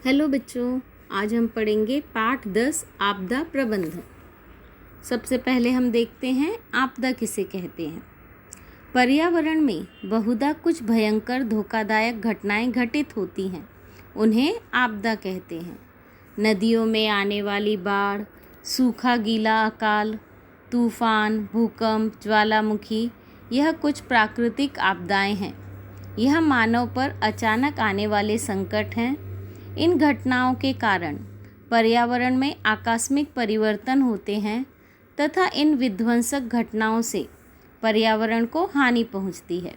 Hello बच्चों, आज हम पढ़ेंगे पाठ 10 आपदा प्रबंधन। सबसे पहले हम देखते हैं आपदा किसे कहते हैं। पर्यावरण में बहुधा कुछ भयंकर धोखादायक घटनाएं घटित होती हैं, उन्हें आपदा कहते हैं। नदियों में आने वाली बाढ़, सूखा गीला अकाल, तूफान, भूकंप, ज्वालामुखी, यह कुछ प्राकृतिक आपदाएं हैं। यह मानव पर अचानक आने वाले संकट हैं। इन घटनाओं के कारण पर्यावरण में आकस्मिक परिवर्तन होते हैं तथा इन विध्वंसक घटनाओं से पर्यावरण को हानि पहुंचती है।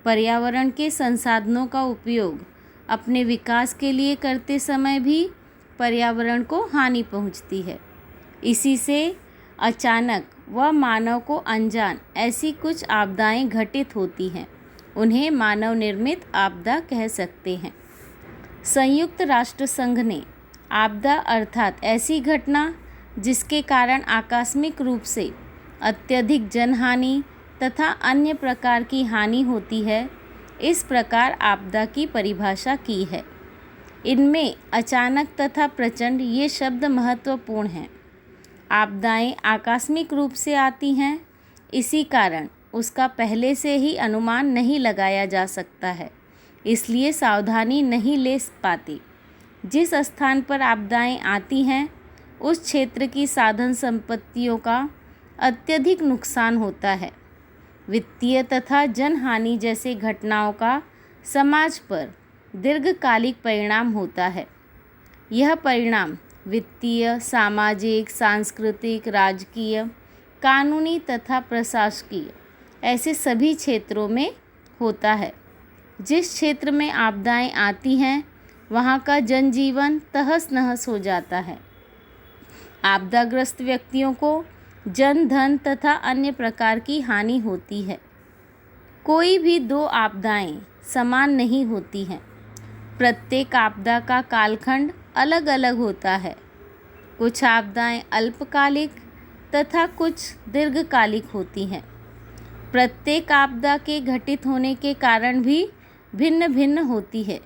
पर्यावरण के संसाधनों का उपयोग अपने विकास के लिए करते समय भी पर्यावरण को हानि पहुंचती है। इसी से अचानक व मानव को अनजान ऐसी कुछ आपदाएं घटित होती हैं, उन्हें मानव निर्मित आपदा कह सकते हैं। संयुक्त राष्ट्र संघ ने आपदा अर्थात ऐसी घटना जिसके कारण आकस्मिक रूप से अत्यधिक जनहानि तथा अन्य प्रकार की हानि होती है, इस प्रकार आपदा की परिभाषा की है। इनमें अचानक तथा प्रचंड ये शब्द महत्वपूर्ण हैं। आपदाएं आकस्मिक रूप से आती हैं, इसी कारण उसका पहले से ही अनुमान नहीं लगाया जा सकता है, इसलिए सावधानी नहीं ले पाती। जिस स्थान पर आपदाएं आती हैं, उस क्षेत्र की साधन संपत्तियों का अत्यधिक नुकसान होता है। वित्तीय तथा जनहानि जैसे घटनाओं का समाज पर दीर्घकालिक परिणाम होता है। यह परिणाम वित्तीय, सामाजिक, सांस्कृतिक, राजकीय, कानूनी तथा प्रशासकीय ऐसे सभी क्षेत्रों में होता है। जिस क्षेत्र में आपदाएं आती हैं, वहाँ का जनजीवन तहस नहस हो जाता है। आपदाग्रस्त व्यक्तियों को जन, धन तथा अन्य प्रकार की हानि होती है। कोई भी दो आपदाएं समान नहीं होती हैं। प्रत्येक आपदा का कालखंड अलग अलग होता है। कुछ आपदाएं अल्पकालिक तथा कुछ दीर्घकालिक होती हैं। प्रत्येक आपदा के घटित होने के कारण भी भिन्न भिन्न होती है।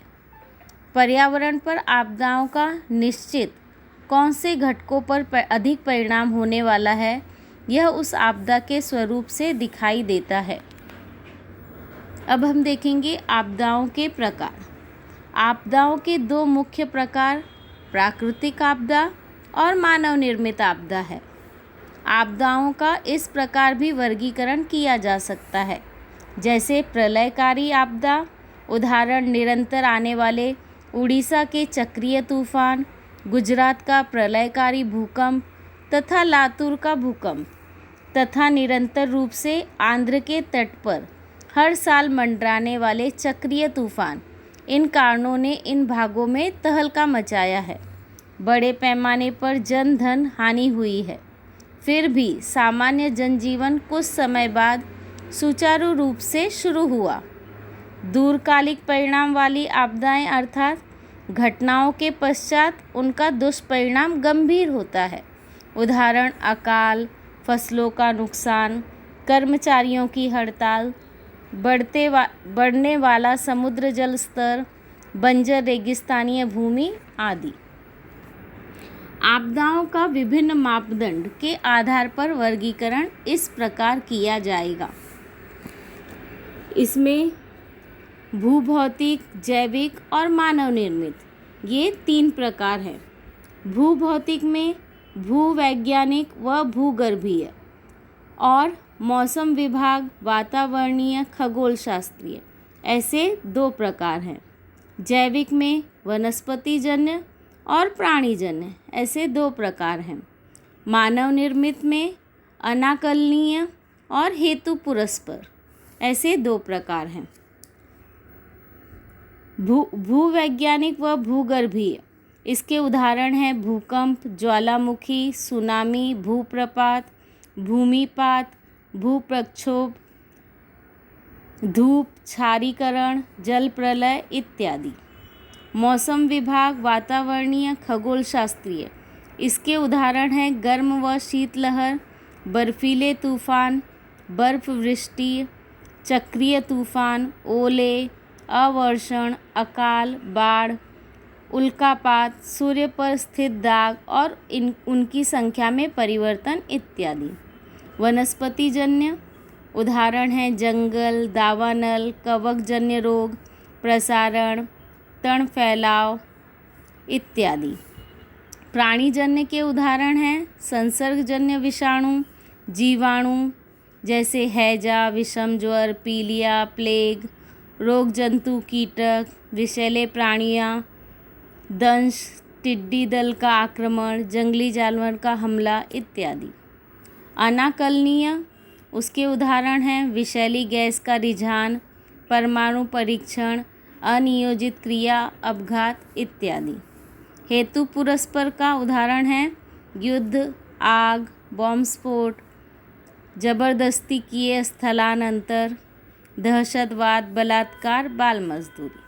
पर्यावरण पर आपदाओं का निश्चित कौन से घटकों पर अधिक परिणाम होने वाला है, यह उस आपदा के स्वरूप से दिखाई देता है। अब हम देखेंगे आपदाओं के प्रकार। आपदाओं के दो मुख्य प्रकार प्राकृतिक आपदा और मानव निर्मित आपदा है। आपदाओं का इस प्रकार भी वर्गीकरण किया जा सकता है, जैसे प्रलयकारी आपदा, उदाहरण निरंतर आने वाले उड़ीसा के चक्रीय तूफान, गुजरात का प्रलयकारी भूकंप तथा लातूर का भूकंप, तथा निरंतर रूप से आंध्र के तट पर हर साल मंडराने वाले चक्रीय तूफान। इन कारणों ने इन भागों में तहलका मचाया है। बड़े पैमाने पर जन धन हानि हुई है। फिर भी सामान्य जनजीवन कुछ समय बाद सुचारू रूप से शुरू हुआ। दूरकालिक परिणाम वाली आपदाएं अर्थात घटनाओं के पश्चात उनका दुष्परिणाम गंभीर होता है। उदाहरण अकाल, फसलों का नुकसान, कर्मचारियों की हड़ताल, बढ़ने वाला समुद्र जल स्तर, बंजर रेगिस्तानीय भूमि आदि। आपदाओं का विभिन्न मापदंड के आधार पर वर्गीकरण इस प्रकार किया जाएगा। इसमें भूभौतिक, जैविक और मानव निर्मित, ये 3 प्रकार हैं। भूभौतिक में भूवैज्ञानिक व भूगर्भीय और मौसम विभाग, वातावरणीय, खगोल शास्त्रीय, ऐसे 2 प्रकार हैं। जैविक में वनस्पतिजन्य और प्राणीजन्य, ऐसे 2 प्रकार हैं। मानव निर्मित में अनाकलनीय और हेतु पुरस्पर, ऐसे 2 प्रकार हैं। भूवैज्ञानिक व भूगर्भीय, इसके उदाहरण हैं भूकंप, ज्वालामुखी, सुनामी, भूप्रपात, भूमिपात, भूप्रक्षोभ, धूप, क्षारीकरण, जल प्रलय इत्यादि। मौसम विभाग, वातावरणीय, खगोल शास्त्रीय, इसके उदाहरण हैं गर्म व शीतलहर, बर्फीले तूफान, बर्फ वृष्टि, चक्रीय तूफान, ओले, अवर्षण, अकाल, बाढ़, उल्कापात, सूर्य पर स्थित दाग और उनकी संख्या में परिवर्तन इत्यादि। वनस्पतिजन्य उदाहरण हैं जंगल, दावानल, कवकजन्य रोग, प्रसारण, तण फैलाव इत्यादि। प्राणीजन्य के उदाहरण हैं संसर्गजन्य विषाणु, जीवाणु जैसे हैजा, विषम ज्वर, पीलिया, प्लेग, रोग जंतु, कीटक, विषैले प्राणियाँ, दंश, टिड्डी दल का आक्रमण, जंगली जानवर का हमला इत्यादि। अनाकलनीय उसके उदाहरण हैं विषैली गैस का रिझान, परमाणु परीक्षण, अनियोजित क्रिया, अपघात इत्यादि। हेतु पुरस्पर का उदाहरण है युद्ध, आग, बॉम्ब स्फोट, जबरदस्ती किए स्थलांतर, दहशतवाद, बलात्कार, बाल मजदूरी।